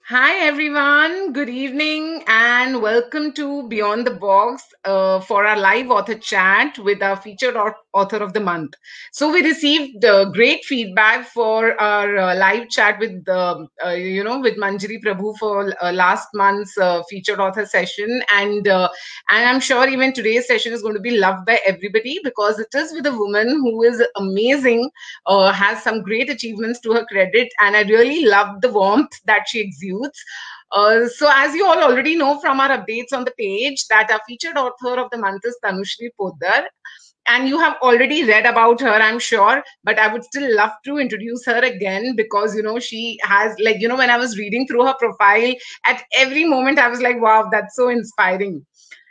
Hi everyone, good evening and welcome to Beyond the Box for our live author chat with our featured author of the month. So we received great feedback for our live chat with Manjari Prabhu for last month's featured author session, and I'm sure even today's session is going to be loved by everybody because it is with a woman who is amazing, has some great achievements to her credit, and I really love the warmth that she exudes. So, as you all already know from our updates on the page, that our featured author of the month is Tanushree Podder, and you have already read about her, I'm sure, but I would still love to introduce her again because she has, when I was reading through her profile, at every moment I was like, wow, that's so inspiring.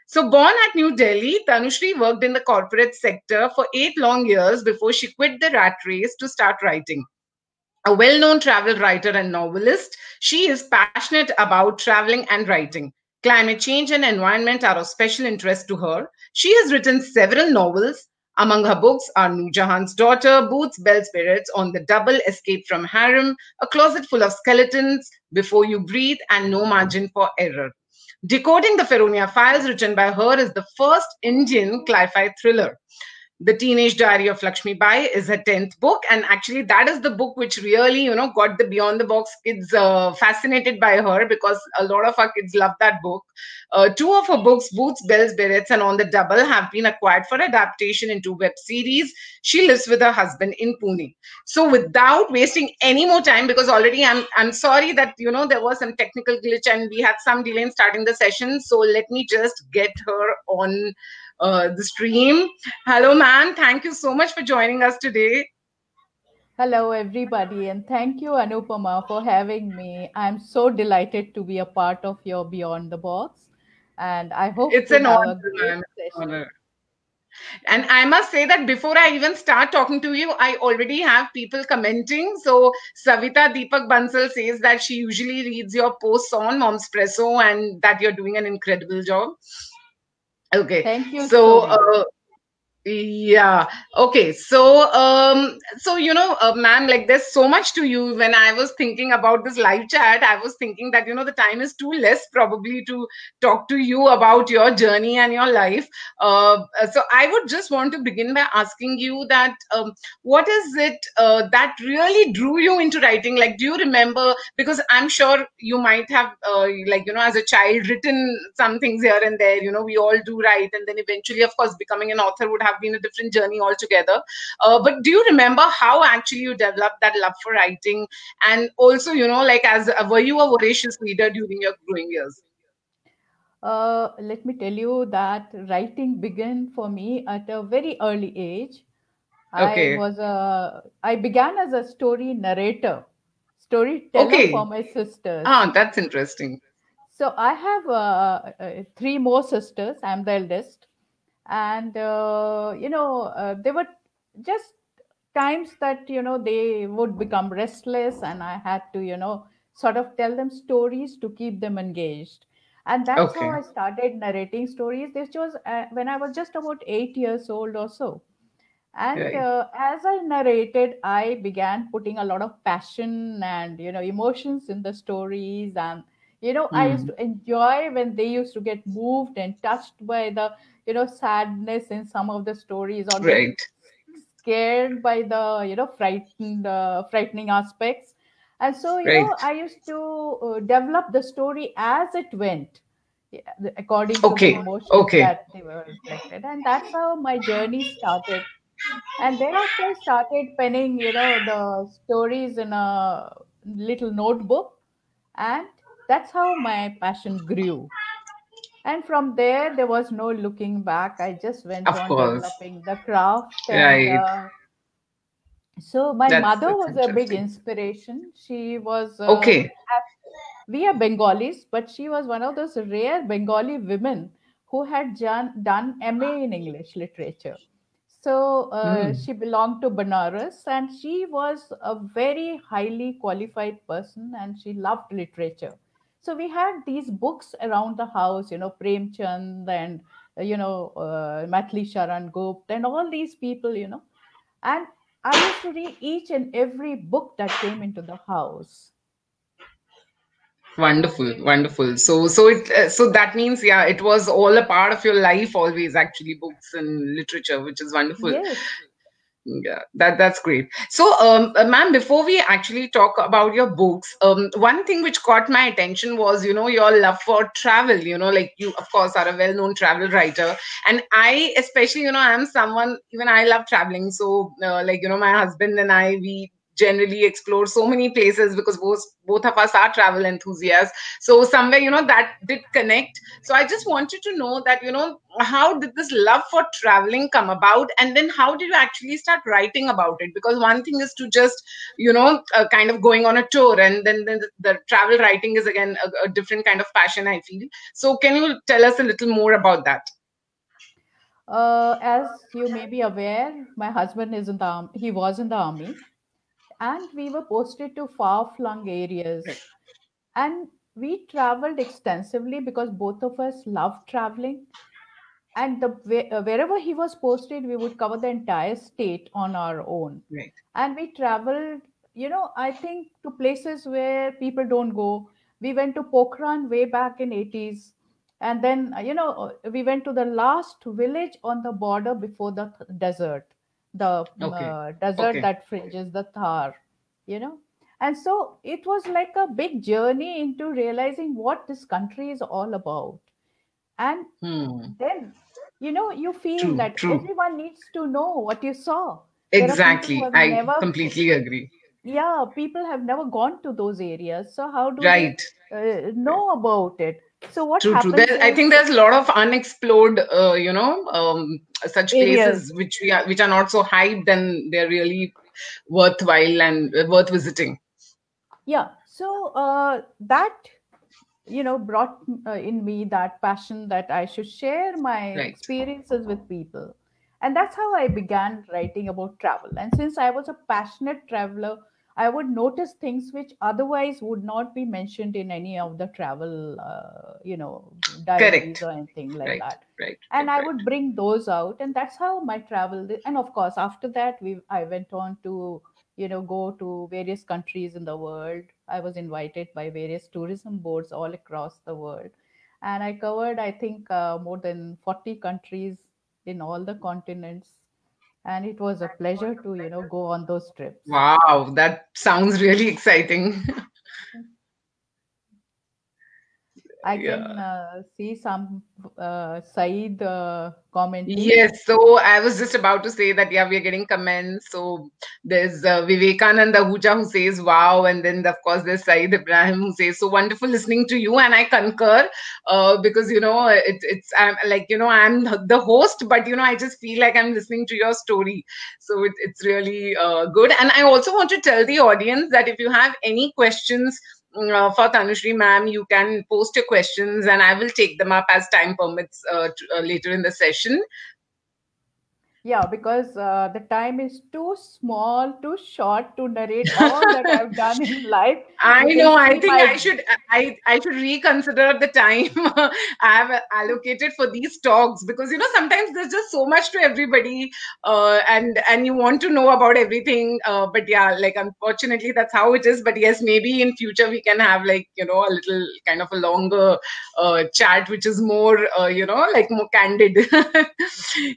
So, born at New Delhi, Tanushree worked in the corporate sector for 8 long years before she quit the rat race to start writing. A well known travel writer and novelist, she is passionate about traveling and writing. Climate change and environment are of special interest to her. She has written several novels. Among her books are Noor Jahan's Daughter, Boots, Bell Spirits, On the Double, Escape from Harem, A Closet Full of Skeletons, Before You Breathe, and No Margin for Error. Decoding the Feronia Files, written by her, is the first Indian cli-fi thriller. The Teenage Diary of Lakshmi Bai is her 10th book, and actually that is the book which really got the Beyond the Box kids fascinated by her, because a lot of our kids love that book. Two of her books, Boots, Bells, Berets, and On the Double, have been acquired for adaptation into web series. She lives with her husband in Pune. So without wasting any more time, because already I'm sorry that there was some technical glitch and we had some delay in starting the session, so let me just get her on the stream. Hello, ma'am. Thank you so much for joining us today. Hello, everybody, and thank you, Anupama, for having me. I'm so delighted to be a part of your Beyond the Box, and I hope It's to an honor, have a great ma'am. session. Honor. And I must say that before I even start talking to you, I already have people commenting. So Savita Deepak Bansal says that she usually reads your posts on Momspresso and that you're doing an incredible job. Okay. Thank you so So much. yeah. Okay. So ma'am, like there's so much to you. When I was thinking about this live chat, I was thinking that the time is too less probably to talk to you about your journey and your life. So I would just want to begin by asking you that what is it that really drew you into writing? Like, do you remember? Because I'm sure you might have, as a child, written some things here and there. We all do write, and then eventually, of course, becoming an author would have been a different journey altogether. But do you remember how actually you developed that love for writing? And also, were you a voracious reader during your growing years? Let me tell you that writing began for me at a very early age. Okay. I began as a story narrator, storyteller for Okay. my sisters. Ah, that's interesting. So I have three more sisters. I'm the eldest, and they were just times that they would become restless, and I had to sort of tell them stories to keep them engaged, and that's how Okay. I started narrating stories. This was when I was just about 8 years old or so. And Right. as I narrated, I began putting a lot of passion and emotions in the stories. And I used Mm. to enjoy when they used to get moved and touched by the sadness in some of the stories, or get Right. scared by the frightening aspects. And so Right. I used to develop the story as it went, yeah, according to the Okay. emotions Okay. that they were reflected. And that's how my journey started. And thereafter, I started penning, the stories in a little notebook, and that's how my passion grew. And from there, there was no looking back. I just went Of on course. developing the craft, and Right. so my mother That's was a big interesting. inspiration. She was Okay. we are Bengalis, but she was one of those rare Bengali women who had done MA in English literature. So Mm. she belonged to Banaras, and she was a very highly qualified person, and she loved literature. So we had these books around the house, Prem Chand and Maithili Sharan Gupta and all these people, and I used to read each and every book that came into the house. Wonderful, wonderful. So that means, yeah, it was all a part of your life always, actually, books and literature, which is wonderful. Yes. Yeah, that's great. So, ma'am, before we actually talk about your books, one thing which caught my attention was, your love for travel. Like you, of course, are a well-known travel writer, and I, especially, I'm someone, even I love traveling. So, like, my husband and I, we generally explore so many places because both of us are travel enthusiasts. So somewhere, that did connect. So I just wanted to know that, how did this love for traveling come about, and then how did you actually start writing about it? Because one thing is to just, kind of going on a tour, and then the travel writing is again a different kind of passion, I feel. So can you tell us a little more about that? As you may be aware, my husband is in the he was in the army, and we were posted to far-flung Right. areas, and we traveled extensively because both of us loved traveling. And wherever he was posted, we would cover the entire state on our own. Right. And we traveled, I think, to places where people don't go. We went to Pokhran way back in 80s, and then we went to the last village on the border before the desert, the Okay. desert Okay. that fringes the Thar, you know and so it was like a big journey into realizing what this country is all about. And Hmm. then you feel True. that True. everyone needs to know what you saw. There are people who Exactly. have I never completely agree. yeah, people have never gone to those areas, so how do they Right. know about it? So what True, true. happens I think is there's a lot of unexplored, such areas. places which are not so hyped, and they're really worthwhile and worth visiting. Yeah, so that brought in me that passion that I should share my Right. experiences with people. And that's how I began writing about travel. And since I was a passionate traveler, I would notice things which otherwise would not be mentioned in any of the travel, diaries Correct. or anything like Right. that. Right. And Right. I Right. would bring those out. And that's how my travel, and of course, after that, I went on to go to various countries in the world. I was invited by various tourism boards all across the world, and I covered, I think, more than 40 countries in all the continents. And it was a pleasure to go on those trips. Wow, that sounds really exciting. I can Yeah. see some Saeed commenting. Yes, so I was just about to say that, yeah, we are getting comments. So there's Vivekananda Ahuja who says, wow. And then, of course, there's Saeed Ibrahim who says, so wonderful listening to you. And I concur because, I'm like, I'm the host, but, I just feel like I'm listening to your story. So it's really good. And I also want to tell the audience that if you have any questions, for Tanushree ma'am, you can post your questions and I will take them up as time permits later in the session. Yeah, because the time is too small, too short to narrate all that I've done in life. I You can know. I see think my I should reconsider the time I have allocated for these talks, because sometimes there's just so much to everybody, and you want to know about everything. But yeah, like unfortunately that's how it is. But yes, maybe in future we can have, like, a little kind of a longer chat, which is more like more candid.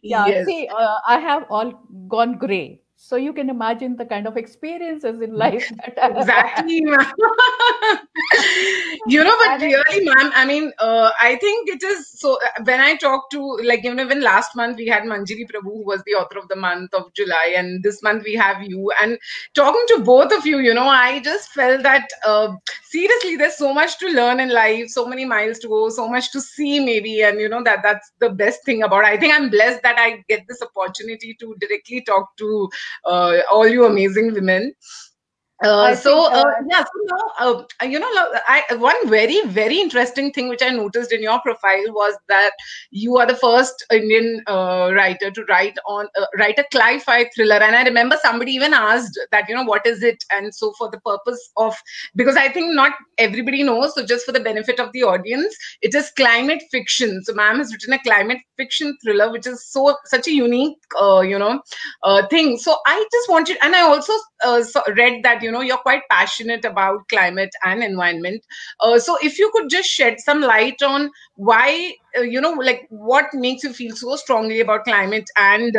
Yeah, Yes. see, I have all gone gray. So you can imagine the kind of experiences in life that I have had. Exactly, ma'am. But And it, really, ma'am, I mean, I think it is so. When I talk to, like, even last month we had Manjiri Prabhu, who was the author of the month of July, and this month we have you. And talking to both of you, I just felt that seriously, there's so much to learn in life, so many miles to go, so much to see, maybe, and that's the best thing about. I think I'm blessed that I get this opportunity to directly talk to all you amazing women. I think, Yeah, so now, one very, very interesting thing which I noticed in your profile was that you are the first Indian writer to write a cli-fi thriller. And I remember somebody even asked that, what is it? And so for the purpose of, because I think not everybody knows, so just for the benefit of the audience, it is climate fiction. So ma'am has written a climate fiction thriller, which is such a unique, thing. So I just wanted, and I also read that you're quite passionate about climate and environment. So if you could just shed some light on why, like what makes you feel so strongly about climate and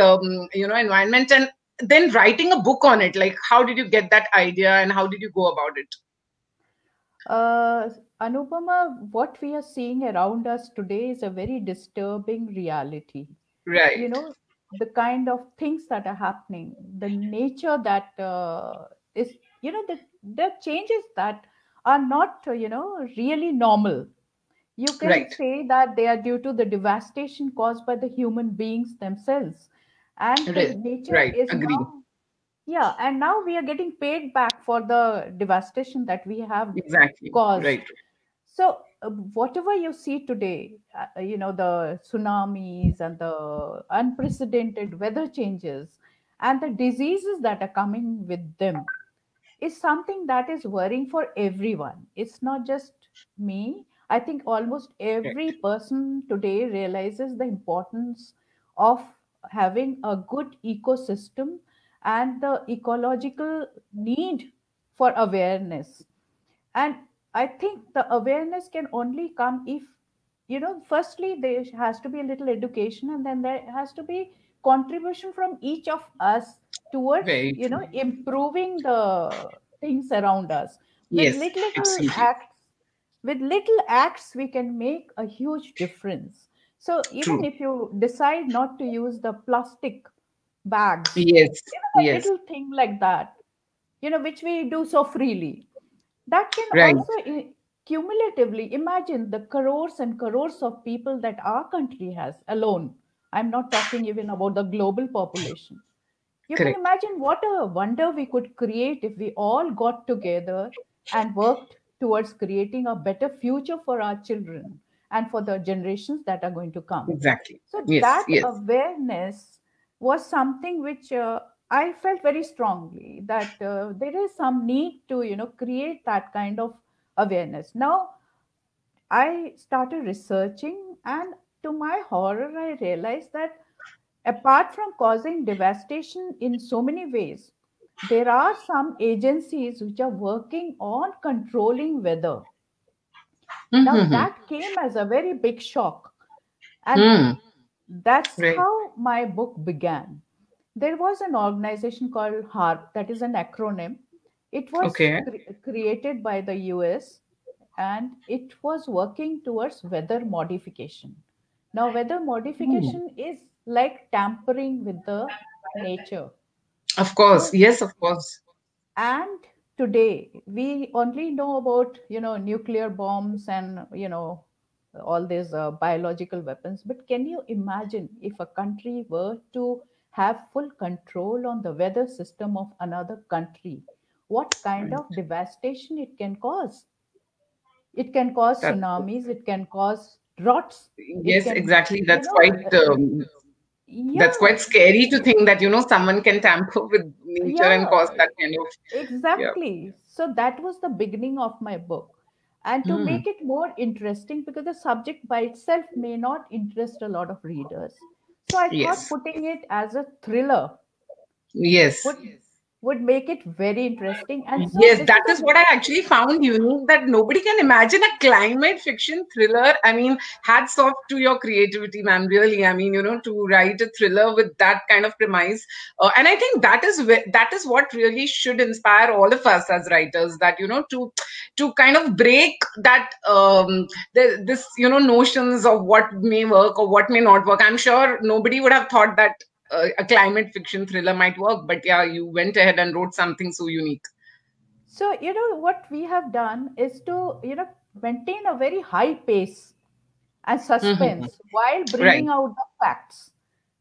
environment, and then writing a book on it. Like, how did you get that idea and how did you go about it? Uh, Anupama, what we are seeing around us today is a very disturbing reality. You Right, know, the kind of things that are happening, the nature that is, the changes that are not, really normal. You can right, say that they are due to the devastation caused by the human beings themselves. And the right, nature right. is Agree. now, yeah, and now we are getting paid back for the devastation that we have Exactly. caused. Right. So, whatever you see today, the tsunamis and the unprecedented weather changes and the diseases that are coming with them is something that is worrying for everyone. It's not just me. I think almost Right. every person today realizes the importance of having a good ecosystem and the ecological need for awareness. And I think the awareness can only come if, firstly there has to be a little education, and then there has to be contribution from each of us towards, Very true. improving the things around us. with Yes, little little absolutely. acts with little acts we can make a huge difference. So even True. if you decide not to use the plastic bags, Yes, a yes. little thing like that, which we do so freely, that can Right. also cumulatively imagine the crores and crores of people that our country has alone. I'm not talking even about the global population. You can Correct. imagine what a wonder we could create if we all got together and worked towards creating a better future for our children and for the generations that are going to come. Exactly. So Yes, that yes. awareness was something which I felt very strongly that there is some need to, create that kind of awareness. Now I started researching, and to my horror, I realized that apart from causing devastation in so many ways, there are some agencies which are working on controlling weather. Now, Mm-hmm. that came as a very big shock. And Hmm. that's Right. how my book began. There was an organization called HARP, that is an acronym. It was Okay. created by the US, and it was working towards weather modification. Now, weather Hmm. modification is like tampering with the nature. Of course. So, Yes, of course. and today we only know about, nuclear bombs and, all these biological weapons. But can you imagine if a country were to have full control on the weather system of another country, what kind Right. of devastation it can cause? It can cause That, tsunamis, it can cause droughts, it yes, can, exactly. you know That's yeah, quite scary to think that, someone can tamper with nature and yeah, cause that kind of, yeah. exactly. So that was the beginning of my book. And to Hmm. make it more interesting, because the subject by itself may not interest a lot of readers, so I thought Yes. putting it as a thriller Yes. would would make it very interesting. And so Yes, this that is is a what I actually found unique, that nobody can imagine a climate fiction thriller. I mean, hats off to your creativity, ma'am. Really, I mean, to write a thriller with that kind of premise, and I think that is what really should inspire all of us as writers. That to kind of break that this notions of what may work or what may not work. I'm sure nobody would have thought that a climate fiction thriller might work, but yeah, you went ahead and wrote something so unique. So, what we have done is to, maintain a very high pace and Mhm. suspense while Right. bringing out the facts.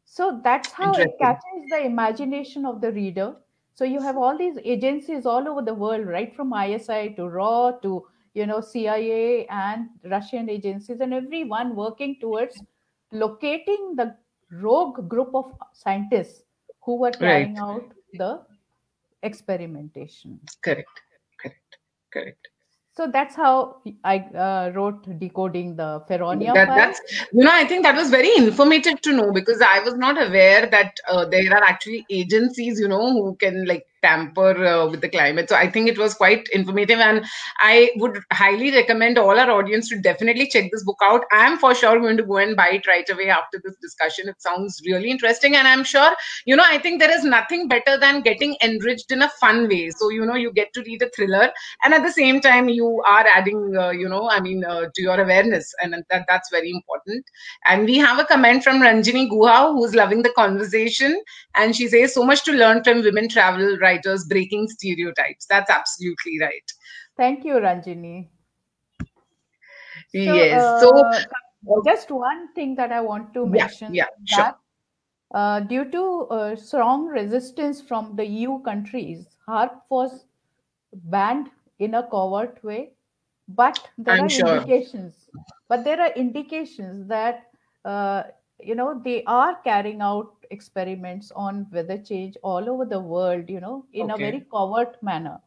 So that's how it Interesting. catches the imagination of the reader. So you have all these agencies all over the world, right from ISI to RAW to, CIA and Russian agencies, and everyone working towards locating the rogue group of scientists who were Right. carrying out the experimentation. Correct. Correct. Correct. So that's how I wrote Decoding the Feronia That's, Files. I think that was very informative to know, because I was not aware that there are actually agencies, who can like tamper with the climate. So I think it was quite informative, and I would highly recommend all our audience to definitely check this book out. I'm for sure going to go and buy it right away after this discussion. It sounds really interesting, and I'm sure, I think there is nothing better than getting enriched in a fun way. So, you get to read a thriller, and at the same time, you are adding, to your awareness, and that's very important. And we have a comment from Ranjini Guha, who's loving the conversation. And she says, so much to learn from women travel writers breaking stereotypes. That's absolutely right. Thank you, Ranjini. So, Yes. So, just one thing that I want to yeah, mention yeah, sure. that due to strong resistance from the EU countries, HARP was banned in a covert way, but there I'm are sure. indications. But there are indications that they are carrying out experiments on weather change all over the world. In a very Okay. covert manner.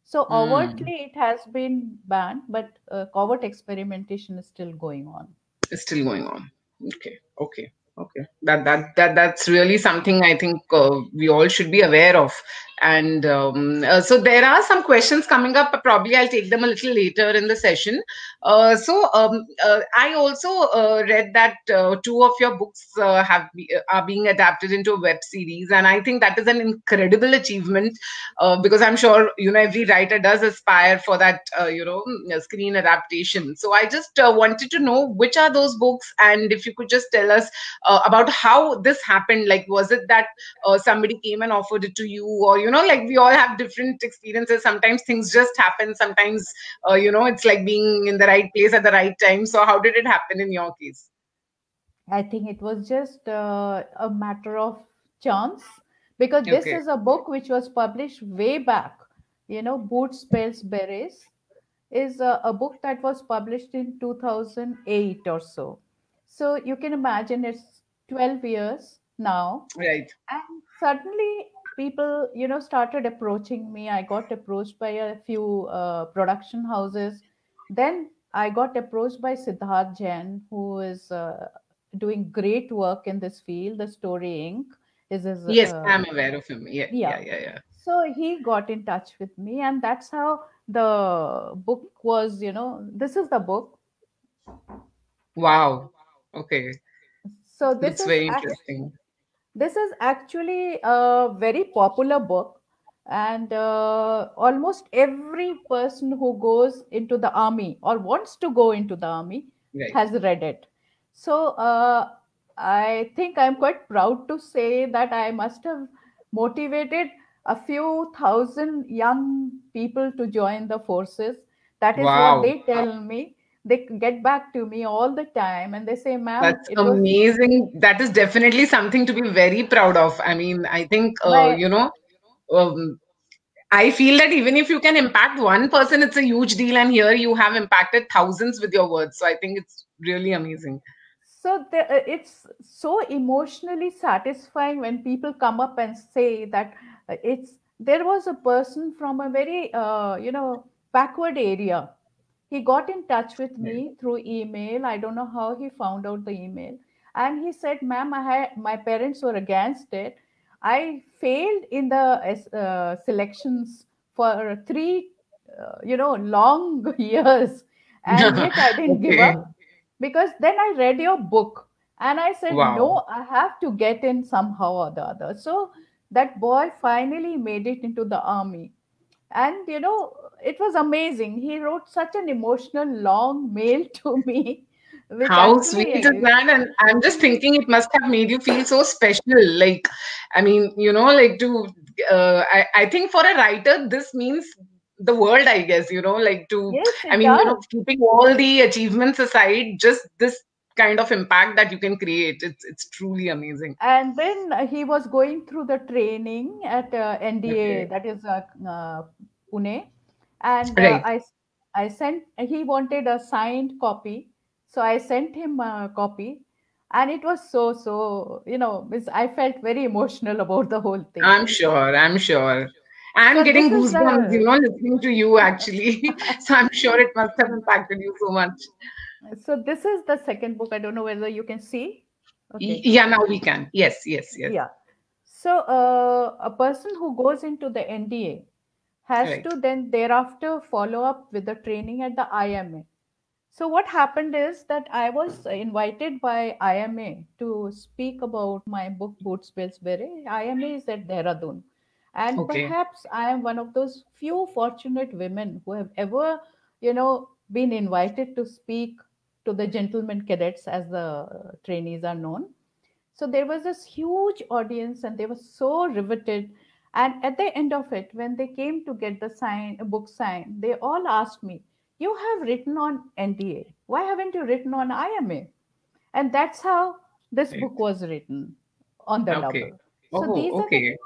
So Hmm. overtly, it has been banned, but covert experimentation is still going on. It's still going on. Okay, okay, okay. That's really something I think we all should be aware of. And so there are some questions coming up. Probably I'll take them a little later in the session. I also read that two of your books are being adapted into a web series, and I think that is an incredible achievement, because I'm sure every writer does aspire for that screen adaptation. So I just wanted to know which are those books, and if you could just tell us about how this happened. Like, was it that somebody came and offered it to you, or like we all have different experiences. Sometimes things just happen. Sometimes it's like being in the right place at the right time. So how did it happen in your case? I think it was just a matter of chance because this Okay. is a book which was published way back. Boots Spells Berets is a book that was published in 2008 or so. So you can imagine it's 12 years now. Right. And suddenly people, started approaching me. I got approached by a few production houses. Then I got approached by Siddharth Jain, who is doing great work in this field. The Story Inc. is his, Yes, I'm aware of him. Yeah, yeah. yeah, yeah, yeah. So he got in touch with me, and that's how the book was. This is the book. Wow. Okay. So That's very interesting. this is actually a very popular book, and almost every person who goes into the army or wants to go into the army Right. has read it. So I think I'm quite proud to say that I must have motivated a few thousand young people to join the forces. That is what Wow. they tell me. They get back to me all the time and they say, ma'am, That's it was amazing. That is definitely something to be very proud of. I mean, I think, my I feel that even if you can impact one person, it's a huge deal. And here you have impacted thousands with your words. So I think it's really amazing. it's so emotionally satisfying when people come up and say that it's there was a person from a very backward area. He got in touch with Right. me through email. I don't know how he found out the email, and he said, ma'am, my parents were against it. I failed in the selections for three long years, and yet I didn't give Okay. up because then I read your book and I said, Wow. no, I have to get in somehow or the other. So that boy finally made it into the army. And, it was amazing. He wrote such an emotional, long mail to me, which How sweet is actually, that? And I'm just thinking it must have made you feel so special. Like, I mean, like I think for a writer, this means the world, I guess, like yes, I it mean, does. keeping all the achievements aside, just this kind of impact that you can create, it's truly amazing. And then he was going through the training at NDA, Okay. that is Pune, and Right. I sent. He wanted a signed copy, so I sent him a copy, and it was I felt very emotional about the whole thing. I'm sure. I'm sure. I'm So this getting is goosebumps, the listening to you actually. So I'm sure it must have impacted you so much. this is the second book. I don't know whether you can see. Okay. Yeah, now we can. Yes, yes, yes. Yeah. So a person who goes into the NDA has Right. to then thereafter follow up with the training at the IMA. So what happened is that I was invited by IMA to speak about my book Boots Bills Bere. IMA is at Dehradun. And Okay. perhaps I am one of those few fortunate women who have ever, been invited to speak to the gentlemen cadets, as the trainees are known. So there was this huge audience and they were so riveted. And at the end of it, when they came to get the book signed, they all asked me, "You have written on NDA. Why haven't you written on IMA?" And that's how this Right. book was written on the Okay. double. So Oh, okay.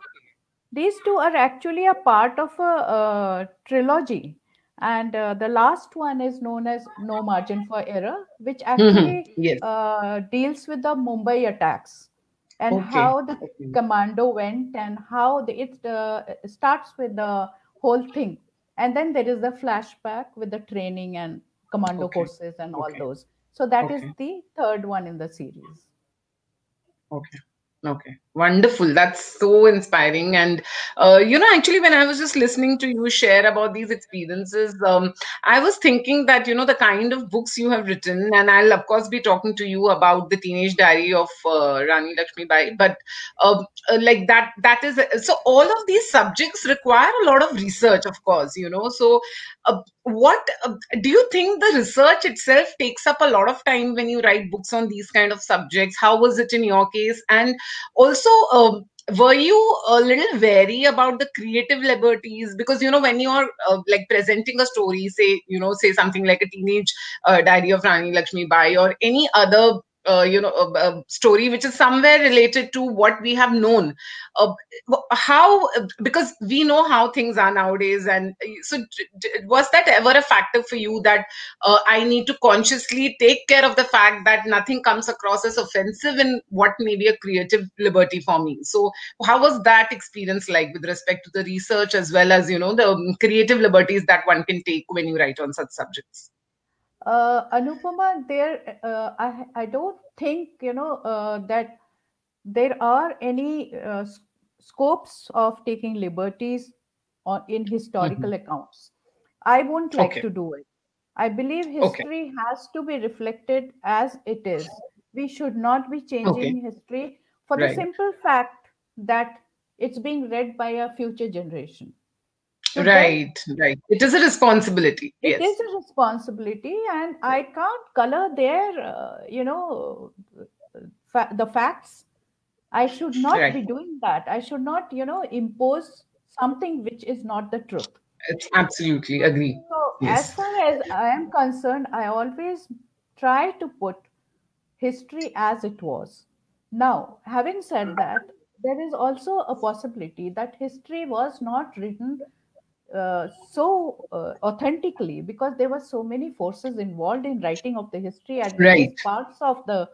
these two are actually a part of a, trilogy. And the last one is known as No Margin for Error, which Hmm. actually Yes. deals with the Mumbai attacks and Okay. how the Okay. commando went and how it starts with the whole thing. And then there is the flashback with the training and commando Okay. courses and all Okay. those. So that is Okay. the third one in the series. Okay. Okay. Wonderful. That's so inspiring. And, actually, when I was just listening to you share about these experiences, I was thinking that, the kind of books you have written, and I'll, of course, be talking to you about the Teenage Diary of Rani Lakshmi Bai, but like that is, so all of these subjects require a lot of research, of course, so what do you think the research itself takes up a lot of time when you write books on these kind of subjects? How was it in your case? And also, were you a little wary about the creative liberties? Because when you're like presenting a story, say something like a teenage diary of Rani Lakshmi Bai, or any other story which is somewhere related to what we have known, uh, how, because we know how things are nowadays, and so was that ever a factor for you that I need to consciously take care of the fact that nothing comes across as offensive in what may be a creative liberty for me? So how was that experience like with respect to the research, as well as the creative liberties that one can take when you write on such subjects? Anupama, I don't think, that there are any scopes of taking liberties in Hmm. historical accounts. I won't like Okay. to do it. I believe Okay. history has to be reflected as it is. We should not be Okay. changing history for the Right. simple fact that it's being read by a future generation. To them, Right. Right. It is a responsibility. it is Yes. a responsibility, and I can't color their, the facts. I should not Right. be doing that. I should not, impose something which is not the truth. It's absolutely agree. So, as Yes. far as I am concerned, I always try to put history as it was. Now, having said that, there is also a possibility that history was not written so authentically, because there were so many forces involved in writing of the history at various Right. parts of the,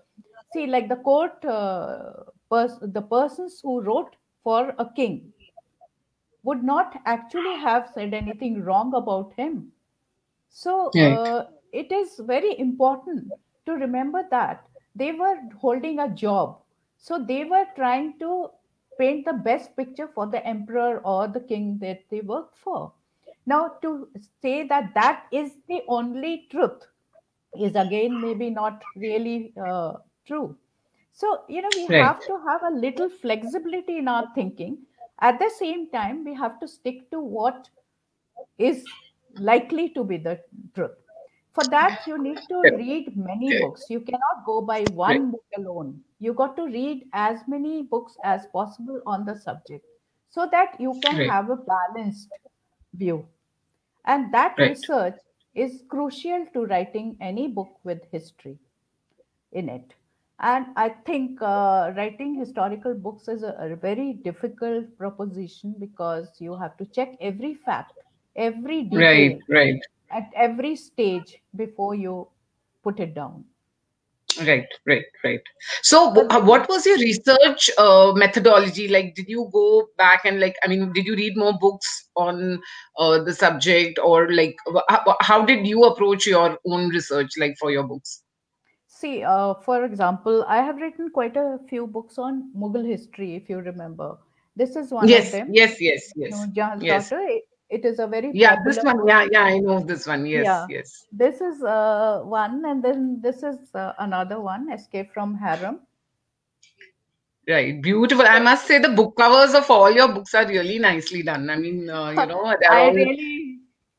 see, like the court, the persons who wrote for a king would not actually have said anything wrong about him. So Right. it is very important to remember that they were holding a job. So they were trying to paint the best picture for the emperor or the king that they worked for. Now, to say that that is the only truth is again maybe not really true. So, we Right. have to have a little flexibility in our thinking. At the same time, we have to stick to what is likely to be the truth. For that, you need to Right. read many books. You cannot go by Right. one book alone. You got to read as many books as possible on the subject so that you can Right. have a balanced view. And that Right. research is crucial to writing any book with history in it. And I think writing historical books is a very difficult proposition because you have to check every fact, every Right. detail Right. at every stage before you put it down. Right. Right. Right. So, But then, what was your research methodology? Like, did you go back and, like, I mean, did you read more books on the subject, or like, how did you approach your own research, like, for your books? see, for example, I have written quite a few books on Mughal history, if you remember. This is one of Yes, them. yes, yes, yes, Nurjahan's yes. daughter. It is a very Yeah, this popular. one. Yeah, yeah, I know this one. Yes, Yeah, yes. this is one, and then this is another one, Escape from Harem. Right. Beautiful. I So must say the book covers of all your books are really nicely done. I mean, they're I all. really,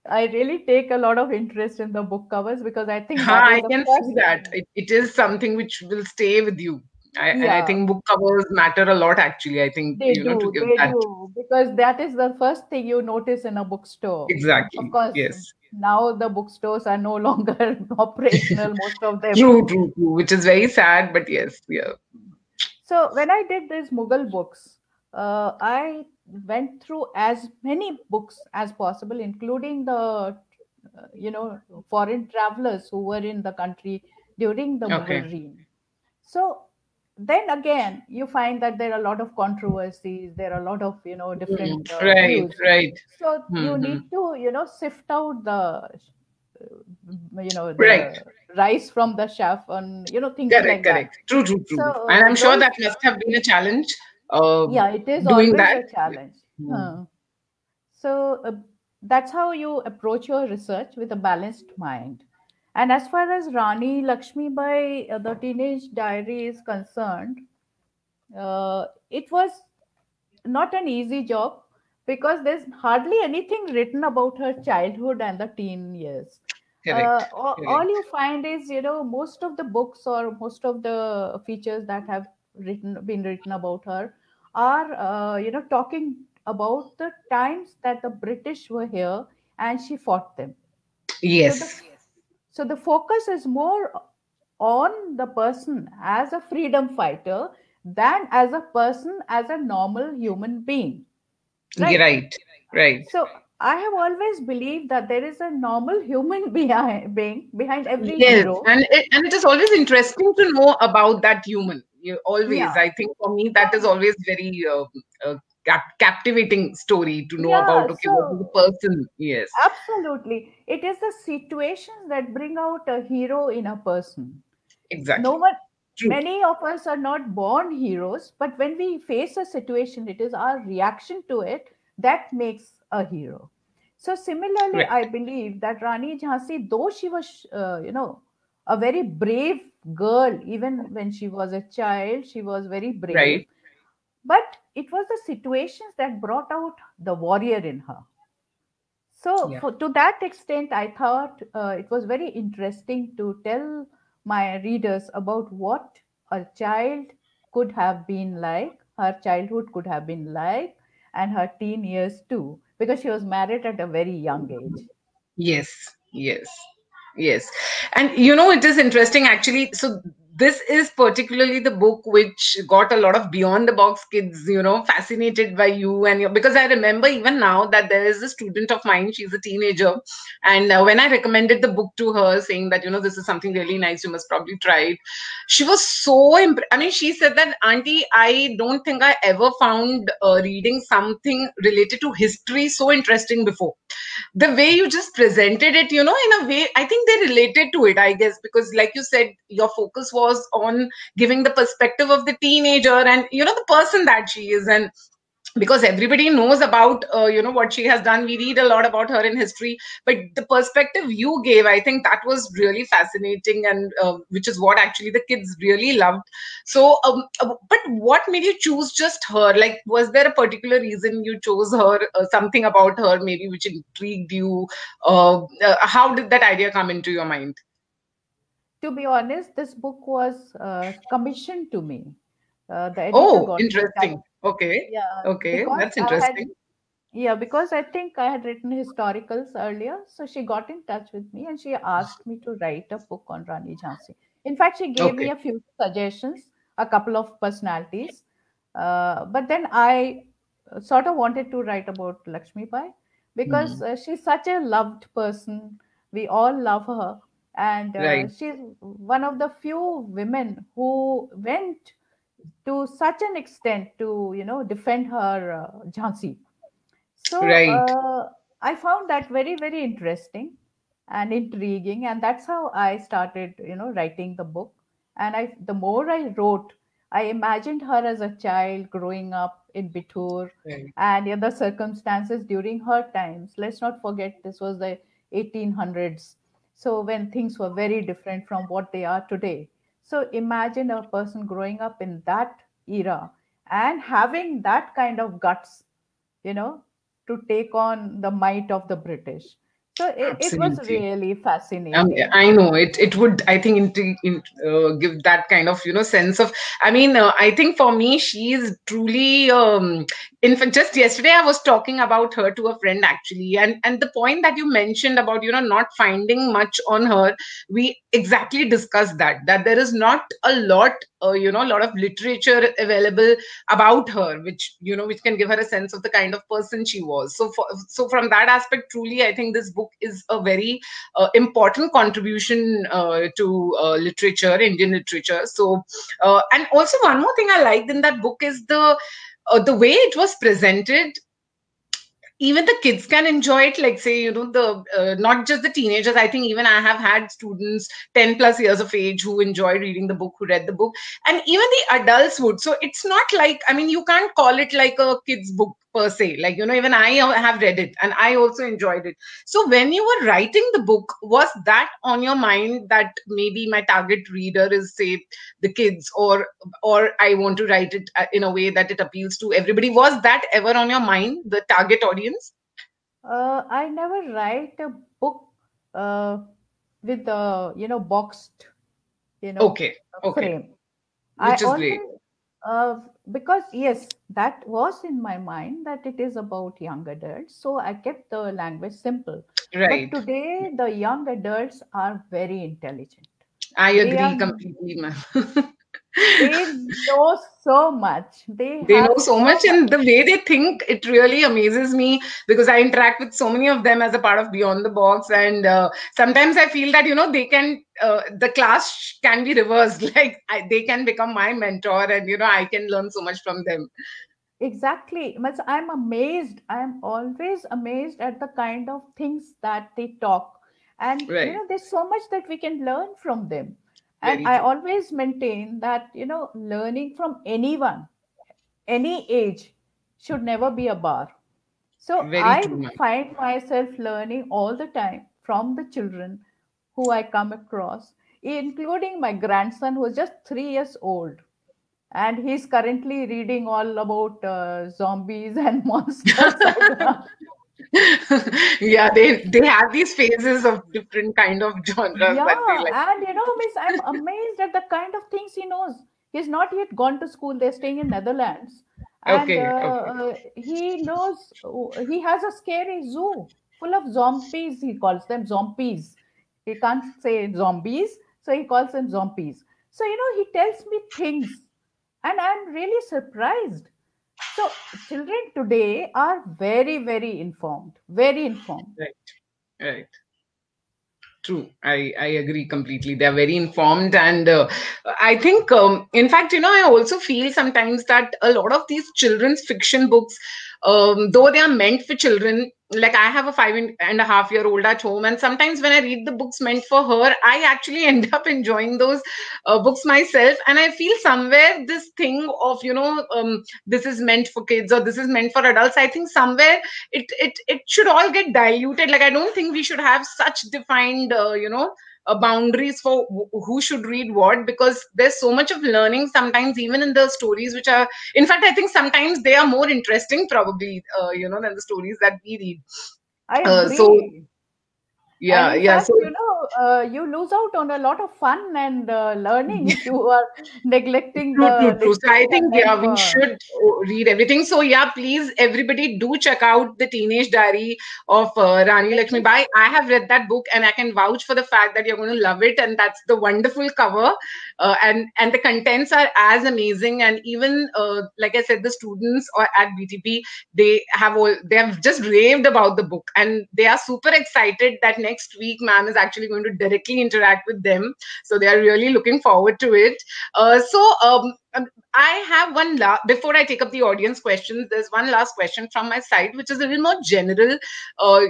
I really take a lot of interest in the book covers because I think that I is the can see first. that. It is something which will stay with you. And I Yeah, think book covers matter a lot, actually. I think, to give they that. do, because that is the first thing you notice in a bookstore. Of Exactly. course, Yes. now the bookstores are no longer operational, most of them. True, true, true. Which is very sad, but yes, yeah. So when I did these Mughal books, I went through as many books as possible, including the foreign travelers who were in the country during the Mughal Okay. reign. So then again, you find that there are a lot of controversies, there are a lot of different Right, views. right. So you Hmm. need to sift out Right. the rice from the chaff, and things Correct, like that. correct. True, true, So true. And I'm sure those, that must have been a challenge, uh, yeah, it is doing always that. a challenge. Hmm. Huh. So that's how you approach your research, with a balanced mind. And as far as Rani Lakshmi by the Teenage Diary is concerned, it was not an easy job because there's hardly anything written about her childhood and the teen years. Correct, All correct. you find is, most of the books or most of the features that have been written about her are, talking about the times that the British were here and she fought them. So the Yes. so the focus is more on the person as a freedom fighter than as a person, as a normal human being, right? Right, right. So I have always believed that there is a normal human being behind every Yes, hero. and it is always interesting to know about that human. You always, Yeah, I think for me that is so always very captivating story to know yeah, about. Okay, what is the so person? Yes, absolutely, it is the situations that bring out a hero in a person. No exactly. one, True. many of us are not born heroes, but when we face a situation, it is our reaction to it that makes a hero. So similarly, I Correct. believe that Rani Jhansi, though she was a very brave girl, even when she was a child, she was very brave, Right. but it was the situations that brought out the warrior in her. So, Yeah. to that extent, I thought it was very interesting to tell my readers about what a child could have been like, her childhood could have been like, and her teen years too, because she was married at a very young age. Yes, yes, yes. And it is interesting actually. So, this is particularly the book which got a lot of beyond the box kids, fascinated by you and your. Because I remember even now that there is a student of mine, she's a teenager. And when I recommended the book to her, saying that, this is something really nice, you must probably try it. She was so I mean, she said that, Auntie, I don't think I ever found reading something related to history so interesting before. The way you just presented it, in a way, I think they related to it, I guess, because like you said, your focus was on giving the perspective of the teenager and, the person that she is. And because everybody knows about what she has done, we read a lot about her in history, but the perspective you gave, I think that was really fascinating, and which is what actually the kids really loved. So but what made you choose just her? Like, was there a particular reason you chose her, something about her maybe which intrigued you? How did that idea come into your mind? To be honest, this book was commissioned to me. The editor Oh, got in touch. interesting. Okay, Yeah, okay, because that's I had interesting. Yeah, because I think I had written historicals earlier. So she got in touch with me and she asked me to write a book on Rani Jhansi. In fact, she gave me Okay. a few suggestions, a couple of personalities. But then I sort of wanted to write about Lakshmi Bai because Hmm. she's such a loved person. We all love her. And Right. she's one of the few women who went to such an extent to, defend her Jhansi. So Right. I found that very, very interesting and intriguing, and that's how I started, writing the book. And the more I wrote, I imagined her as a child growing up in Bitur Right. and in the circumstances during her times. Let's not forget this was the 1800s. So when things were very different from what they are today. So imagine a person growing up in that era and having that kind of guts, you know, to take on the might of the British. So it was Absolutely. really fascinating. I know it. It would, I think, give that kind of sense of. I mean, I think for me, she is truly. In fact, just yesterday, I was talking about her to a friend actually, and the point that you mentioned about not finding much on her, we exactly discussed that there is not a lot, a lot of literature available about her, which can give her a sense of the kind of person she was. So from that aspect, truly, I think this book is a very important contribution to literature, Indian literature. So, and also one more thing I liked in that book is the way it was presented. Even the kids can enjoy it, like say the not just the teenagers. I think even I have had students 10 plus years of age who enjoy reading the book, who read the book, and even the adults would. So it's not like, I mean, you can't call it like a kids book per se. Like even I have read it and I also enjoyed it. So when you were writing the book, was that on your mind that maybe my target reader is, say, the kids, or I want to write it in a way that it appeals to everybody? Was that ever on your mind, the target audience? I never write a book uh, with the boxed Okay, okay, frame. I which is great. always because yes, that was in my mind that it is about young adults, so I kept the language simple. But Right. today, the young adults are very intelligent. I They are agree completely, ma'am. they know so much. They They know have so so much, and the way they think, it really amazes me, because I interact with so many of them as a part of Beyond the Box, and sometimes I feel that they can, the class can be reversed. Like they can become my mentor, and I can learn so much from them. exactly. But I'm amazed. I'm always amazed at the kind of things that they talk. And, Right. there's so much that we can learn from them. And Very I true. always maintain that, learning from anyone, any age, should never be a bar. So Very I true, ma'am. find myself learning all the time from the children who I come across, including my grandson who is just 3 years old, and he's currently reading all about zombies and monsters. Yeah, they have these phases of different kind of genres that they Yeah, like. and Miss, I'm amazed at the kind of things he knows. He's not yet gone to school. They're staying in Netherlands, and Okay, okay. he knows he has a scary zoo full of zombies. He calls them zombies. He can't say zombies, so he calls them zombies. So he tells me things, and I'm really surprised. So children today are very, very informed. Very informed. Right, right. True. I agree completely. They're very informed. And I think, in fact, I also feel sometimes that a lot of these children's fiction books, though they are meant for children, like I have a 5.5-year-old at home, and sometimes when I read the books meant for her, I actually end up enjoying those books myself. And I feel somewhere this thing of, this is meant for kids or this is meant for adults, I think somewhere it should all get diluted. Like I don't think we should have such defined boundaries for who should read what, because there's so much of learning sometimes even in the stories, which are, in fact, I think sometimes they are more interesting probably than the stories that we read. I So agree. And yeah, in yeah. fact, So you lose out on a lot of fun and learning if you are neglecting true, true, the true. So I literature think, meant yeah, we for. should read everything. So yeah, please, everybody, do check out the Teenage Diary of Rani Lakshmi Bai. I have read that book, and I can vouch for the fact that you're going to love it. And that's the wonderful cover, and the contents are as amazing. And even like I said, the students or at BTP, they have just raved about the book, and they are super excited that next week, ma'am is actually going to directly interact with them. So they are really looking forward to it. So I have before I take up the audience questions. There's one last question from my side, which is a little more general.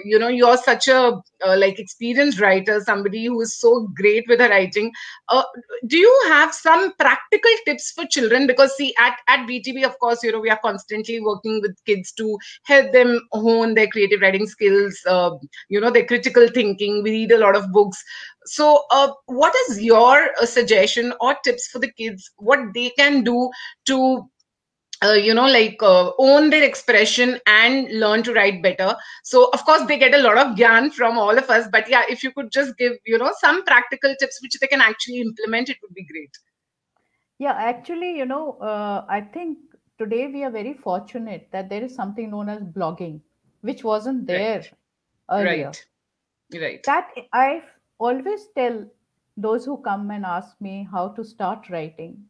You're such a like experienced writer, somebody who is so great with her writing. Uh, do you have some practical tips for children? Because see, at BTB, of course, we are constantly working with kids to help them hone their creative writing skills. Their critical thinking. We read a lot of books. So, what is your suggestion or tips for the kids? What they can do to, own their expression and learn to write better? So, of course, they get a lot of gyan from all of us. But yeah, if you could just give, some practical tips which they can actually implement, it would be great. Yeah, actually, I think today we are very fortunate that there is something known as blogging, which wasn't Right, there earlier. right, right. That I always tell those who come and ask me how to start writing,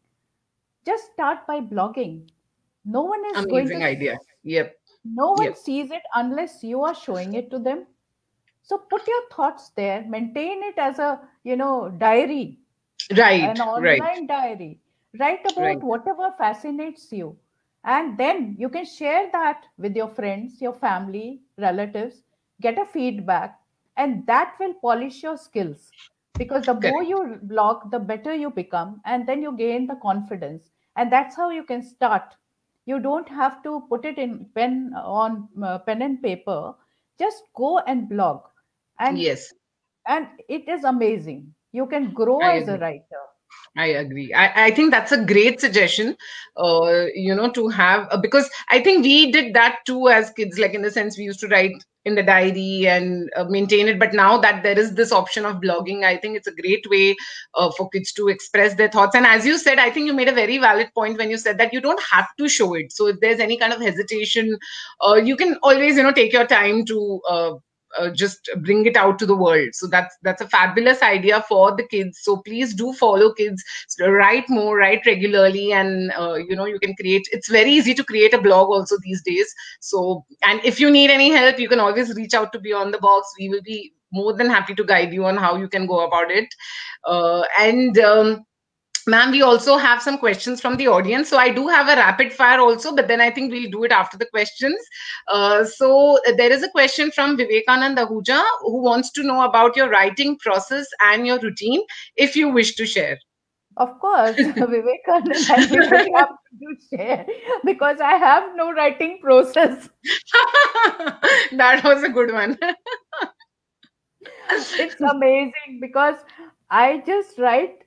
just start by blogging. No one is going to, Amazing idea. Yep, no one yep. sees it unless you are showing it to them. So put your thoughts there, maintain it as a, diary, Right, an right, online diary. Write right. about whatever fascinates you. And then you can share that with your friends, your family, relatives, get a feedback, and that will polish your skills. Because the more Correct. you blog, the better you become, and then you gain the confidence. And that's how you can start. You don't have to put it in pen and paper. Just go and blog, and Yes, it is amazing. You can grow I as a agree. writer. I agree. I think that's a great suggestion, to have, because I think we did that too as kids, like in the sense we used to write in the diary and maintain it. But now that there is this option of blogging, I think it's a great way for kids to express their thoughts. And as you said, I think you made a very valid point when you said that you don't have to show it. So if there's any kind of hesitation, you can always, take your time to just bring it out to the world. So that's a fabulous idea for the kids. So please do follow kids, write more, write regularly, and you can create. It's very easy to create a blog also these days. So, and if you need any help, you can always reach out to Beyond the Box. We will be more than happy to guide you on how you can go about it. And Ma'am, we also have some questions from the audience. So I do have a rapid fire also, but then I think we'll do it after the questions. There is a question from Vivekanand Ahuja, who wants to know about your writing process and your routine, if you wish to share. Of course, Vivekanand, I'll be very happy to share because I have no writing process. That was a good one. It's amazing because I just write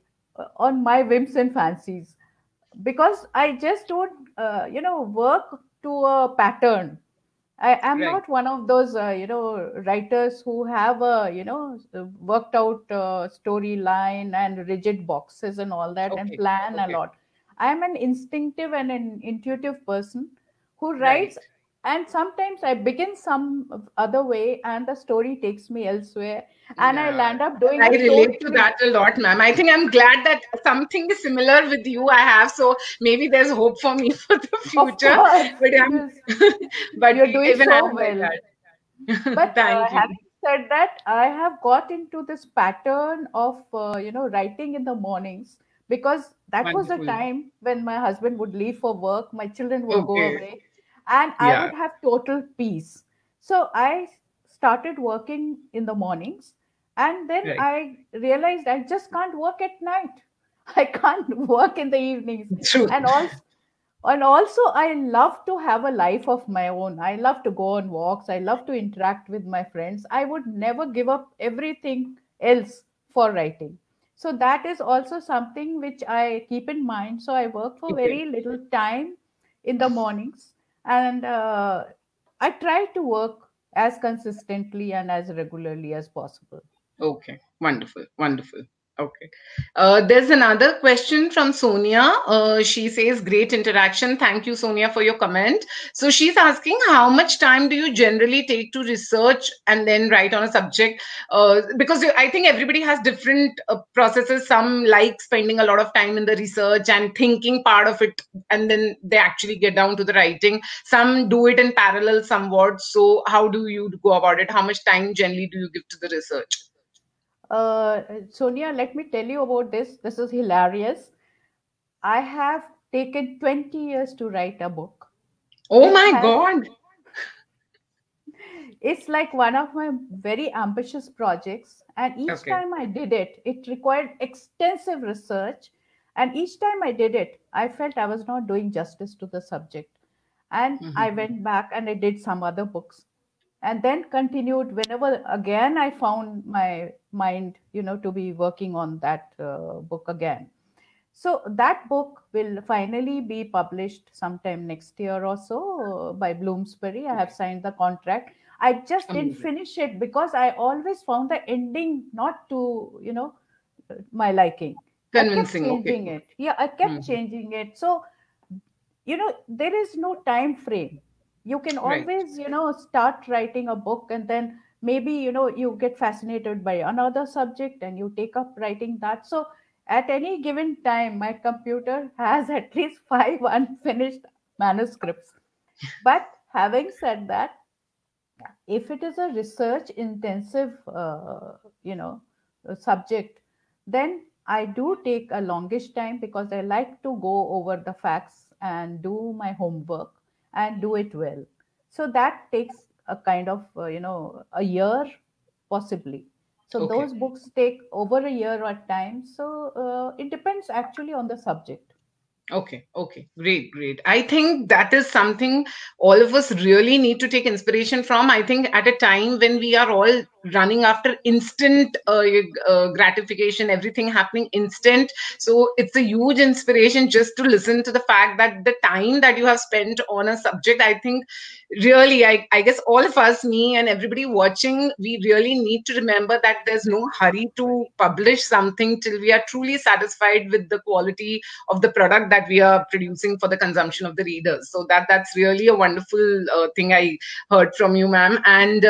on my whims and fancies because I just don't, work to a pattern. I am Right. not one of those, writers who have a, worked out storyline and rigid boxes and all that and Okay. plan a Okay. lot. I am an instinctive and an intuitive person who Right. writes, and sometimes I begin some other way and the story takes me elsewhere, and I Yeah, land up doing I a relate to totally, that a lot, ma'am. I think I'm glad that something similar with you I have. So maybe there's hope for me for the of future. course, But I'm, yes, but you're doing even so I'm like well. that. But Thank you. having said that, I have got into this pattern of writing in the mornings because that was a Wonderful. time when my husband would leave for work, my children would go Okay. away, and I Yeah. would have total peace. So I started working in the mornings, and then Right. I realized I just can't work at night. I can't work in the evenings, True. and also I love to have a life of my own. I love to go on walks, I love to interact with my friends. I would never give up everything else for writing. So that is also something which I keep in mind. So I work for Okay. very little time in the mornings, and I try to work as consistently and as regularly as possible. Okay, wonderful, wonderful. Okay. There's another question from Sonia. She says, great interaction. Thank you, Sonia, for your comment. So she's asking, how much time do you generally take to research and then write on a subject? Because I think everybody has different processes. Some like spending a lot of time in the research and thinking part of it, and then they actually get down to the writing. Some do it in parallel somewhat. So how do you go about it? How much time generally do you give to the research? Sonia, let me tell you about this. This is hilarious. I have taken 20 years to write a book, Oh which my has God. it's like one of my very ambitious projects. And each Okay. time I did it, it required extensive research. And each time I did it, I felt I was not doing justice to the subject. And I Mhm. went back and I did some other books and then continued whenever again I found my mind, to be working on that book again. So that book will finally be published sometime next year or so by Bloomsbury. I have Okay. signed the contract. I just didn't Amazing. finish it because I always found the ending not to, my liking. I kept Convincing. Okay. changing it. Yeah, I kept Mhm. changing it. So, there is no time frame. You can Right. always, start writing a book and then maybe, you get fascinated by another subject and you take up writing that. So at any given time my computer has at least 5 unfinished manuscripts. But having said that, if it is a research intensive subject, then I do take a longish time because I like to go over the facts and do my homework and do it well. So that takes a kind of a year possibly. So Okay. those books take over a year at times. So it depends actually on the subject. Okay, okay, great, great. I think that is something all of us really need to take inspiration from. I think at a time when we are all running after instant gratification, everything happening instant. So it's a huge inspiration just to listen to the fact that the time that you have spent on a subject, I think really, I guess all of us, me and everybody watching, we really need to remember that there's no hurry to publish something till we are truly satisfied with the quality of the product that we are producing for the consumption of the readers. So that's really a wonderful thing I heard from you, ma'am. And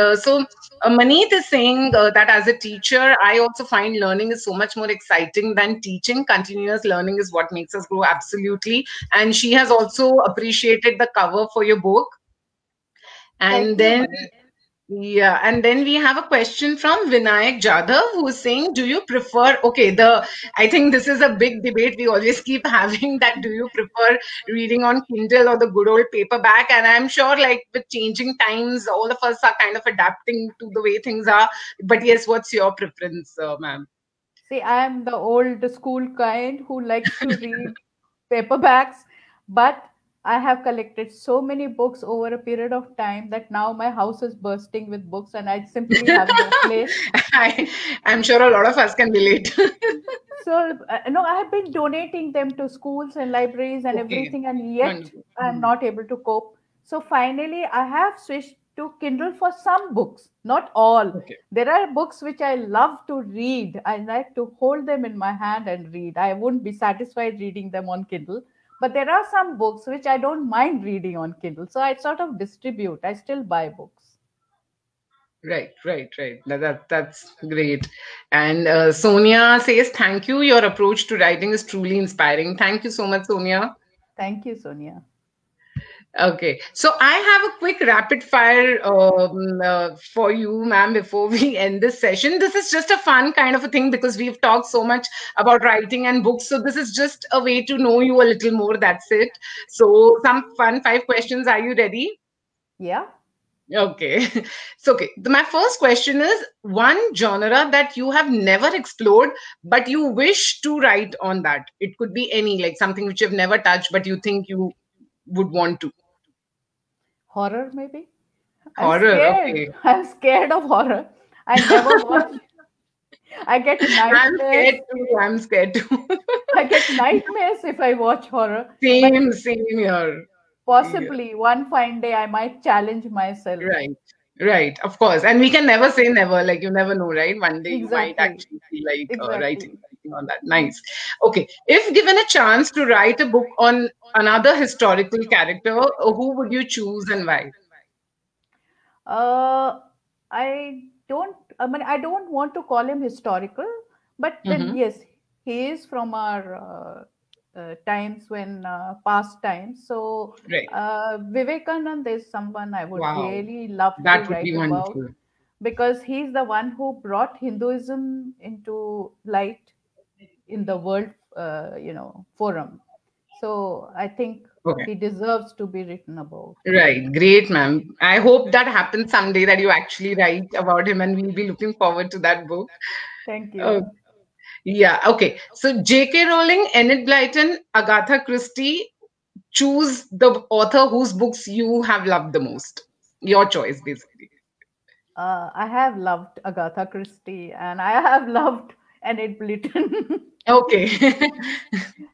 Maneet is saying that as a teacher, I also find learning is so much more exciting than teaching. Continuous learning is what makes us grow, absolutely. And she has also appreciated the cover for your book. And Thank you, then Mani. yeah, and then we have a question from Vinayak Jadhav who is saying, do you prefer, okay, I think this is a big debate we always keep having that do you prefer reading on Kindle or the good old paperback? And I'm sure like with changing times, all of us are kind of adapting to the way things are. But yes, what's your preference, ma'am? See, I am the old school kind who likes to read paperbacks, but I have collected so many books over a period of time that now my house is bursting with books and I simply have no place. I'm sure a lot of us can relate. So, no, I have been donating them to schools and libraries and Okay, everything, and yet wonderful. I'm Mhm. not able to cope. So, finally, I have switched to Kindle for some books, not all. Okay. There are books which I love to read. I like to hold them in my hand and read. I wouldn't be satisfied reading them on Kindle. But there are some books which I don't mind reading on Kindle. So, I sort of distribute. I still buy books. Right, right, right. That's great. And Sonia says, "Thank you. Your approach to writing is truly inspiring." Thank you so much, Sonia. Thank you, Sonia. Okay, so I have a quick rapid fire for you, ma'am, before we end this session. This is just a fun kind of a thing because we've talked so much about writing and books. So this is just a way to know you a little more. That's it. So some fun 5 questions. Are you ready? Yeah. Okay. So, okay. My first question is one genre that you have never explored, but you wish to write on that. It could be any, like something which you've never touched, but you think you would want to. Horror, maybe? I'm Horror. scared. Okay. I'm scared of horror. I never watch. I get I'm nightmares. scared too. I'm scared too. I get nightmares if I watch horror. But Same here. Yeah. possibly one fine day I might challenge myself. Right. Right. Of course. And we can never say never. Like you never know, right? One day you might Exactly. actually feel like writing Exactly. something on that. Nice. Okay. If given a chance to write a book on another historical character, who would you choose and why? Uh, I don't want to call him historical, but then Mm-hmm. yes, he is from our times when past times. So Right. Vivekanand is someone I would Wow. really love to That would write be about wonderful. because he's the one who brought Hinduism into light in the world, forum. So I think Okay. he deserves to be written about. Right. Great, ma'am. I hope that happens someday that you actually write about him, and we'll be looking forward to that book. Thank Uh, you. yeah. Okay. So J.K. Rowling, Enid Blyton, Agatha Christie, choose the author whose books you have loved the most. Your choice, basically. I have loved Agatha Christie and I have loved Enid Blyton. Okay.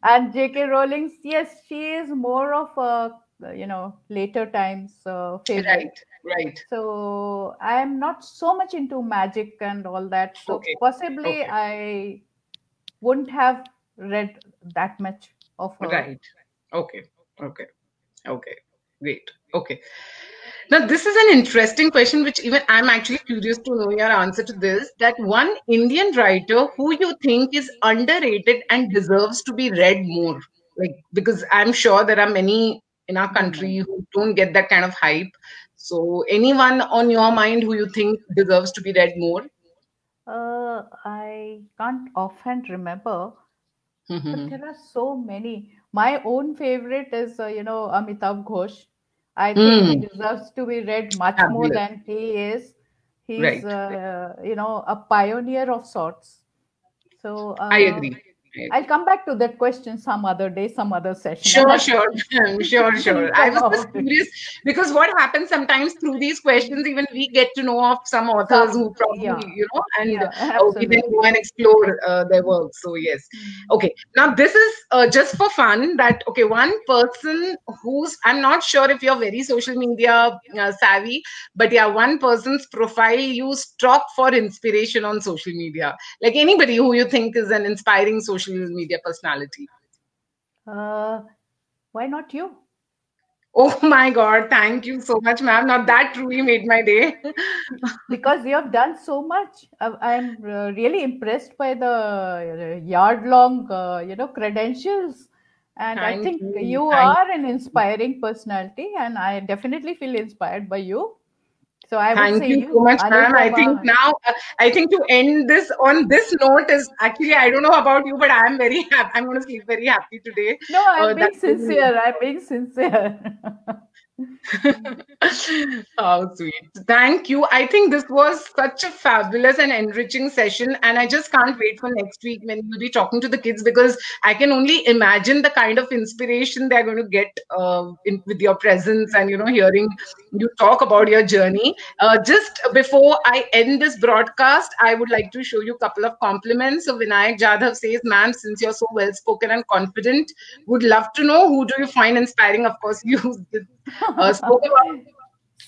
And J.K. Rowling, yes, she is more of a, later times Right. favorite. Right. So I am not so much into magic and all that. So Okay. possibly Okay. I wouldn't have read that much of her. Right. Okay. Okay. Okay. Great. Okay. Now, this is an interesting question, which even I'm actually curious to know your answer to this. That one Indian writer who you think is underrated and deserves to be read more, like because I'm sure there are many in our country Women. who don't get that kind of hype. So, anyone on your mind who you think deserves to be read more? I can't offhand remember, but Hmm. there are so many. My own favorite is, Amitav Ghosh. I think he Mm, deserves to be read much more fabulous. than he is. He's, Right. a pioneer of sorts. So I agree. I I'll agree. come back to that question some other day, some other session, and Sure, I'll sure, sure, sure. think I was just about it. curious because what happens sometimes through these questions, even we get to know of some authors Some, who probably, yeah, and yeah, we then go absolutely. and explore their work. So, yes. Mm. Okay. Now, this is just for fun that, okay, one person who's, I'm not sure if you're very social media savvy, but yeah, one person's profile you stalk for inspiration on social media. Like anybody who you think is an inspiring social media personality. Uh, why not you? Oh my God, thank you so much, ma'am. Now that truly made my day. Because you have done so much. I'm really impressed by the yard long, credentials. And I Thank think you. you Thank are an inspiring personality, and I definitely feel inspired by you. So I would thank say you so you, much, ma'am. I think Anupama. now, I think to end this on this note is actually, I don't know about you, but I'm very happy. I'm going to sleep very happy today. No, I'm That being was sincere. I'm being sincere. How sweet. Thank you. I think this was such a fabulous and enriching session. And I just can't wait for next week when you'll be talking to the kids because I can only imagine the kind of inspiration they're going to get with your presence and, hearing you talk about your journey. Just before I end this broadcast, I would like to show you a couple of compliments. So Vinayak Jadhav says, ma'am, since you're so well spoken and confident, would love to know who do you find inspiring? Of course, you spoke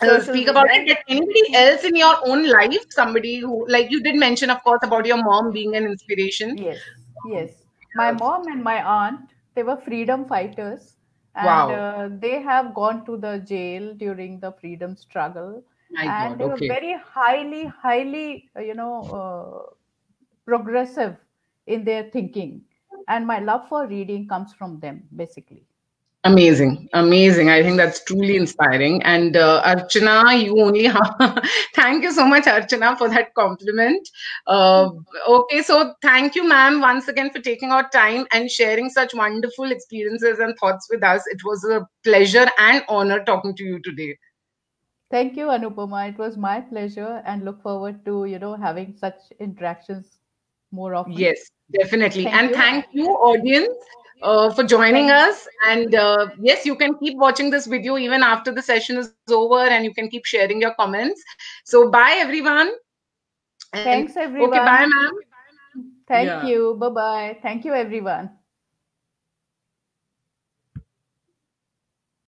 Social speak about it, media. but anybody else in your own life, somebody who, like you did mention, of course, about your mom being an inspiration. Yes, yes. My mom and my aunt, they were freedom fighters, and Wow, they have gone to the jail during the freedom struggle, my and God. they were Okay. very highly, progressive in their thinking. And my love for reading comes from them, basically. Amazing, amazing. I think that's truly inspiring. And Archana, you only thank you so much, Archana, for that compliment. Uh, okay, so thank you, ma'am, once again for taking our time and sharing such wonderful experiences and thoughts with us. It was a pleasure and honor talking to you today. Thank you, Anupama. It was my pleasure, and look forward to having such interactions more often. Yes, definitely. Thank And you. thank you, audience, for joining Thank us. And yes, you can keep watching this video even after the session is over, and you can keep sharing your comments. So, bye, everyone. And Thanks, okay, bye, everyone. ma'am. Thank Yeah. you. Bye bye. Thank you, everyone.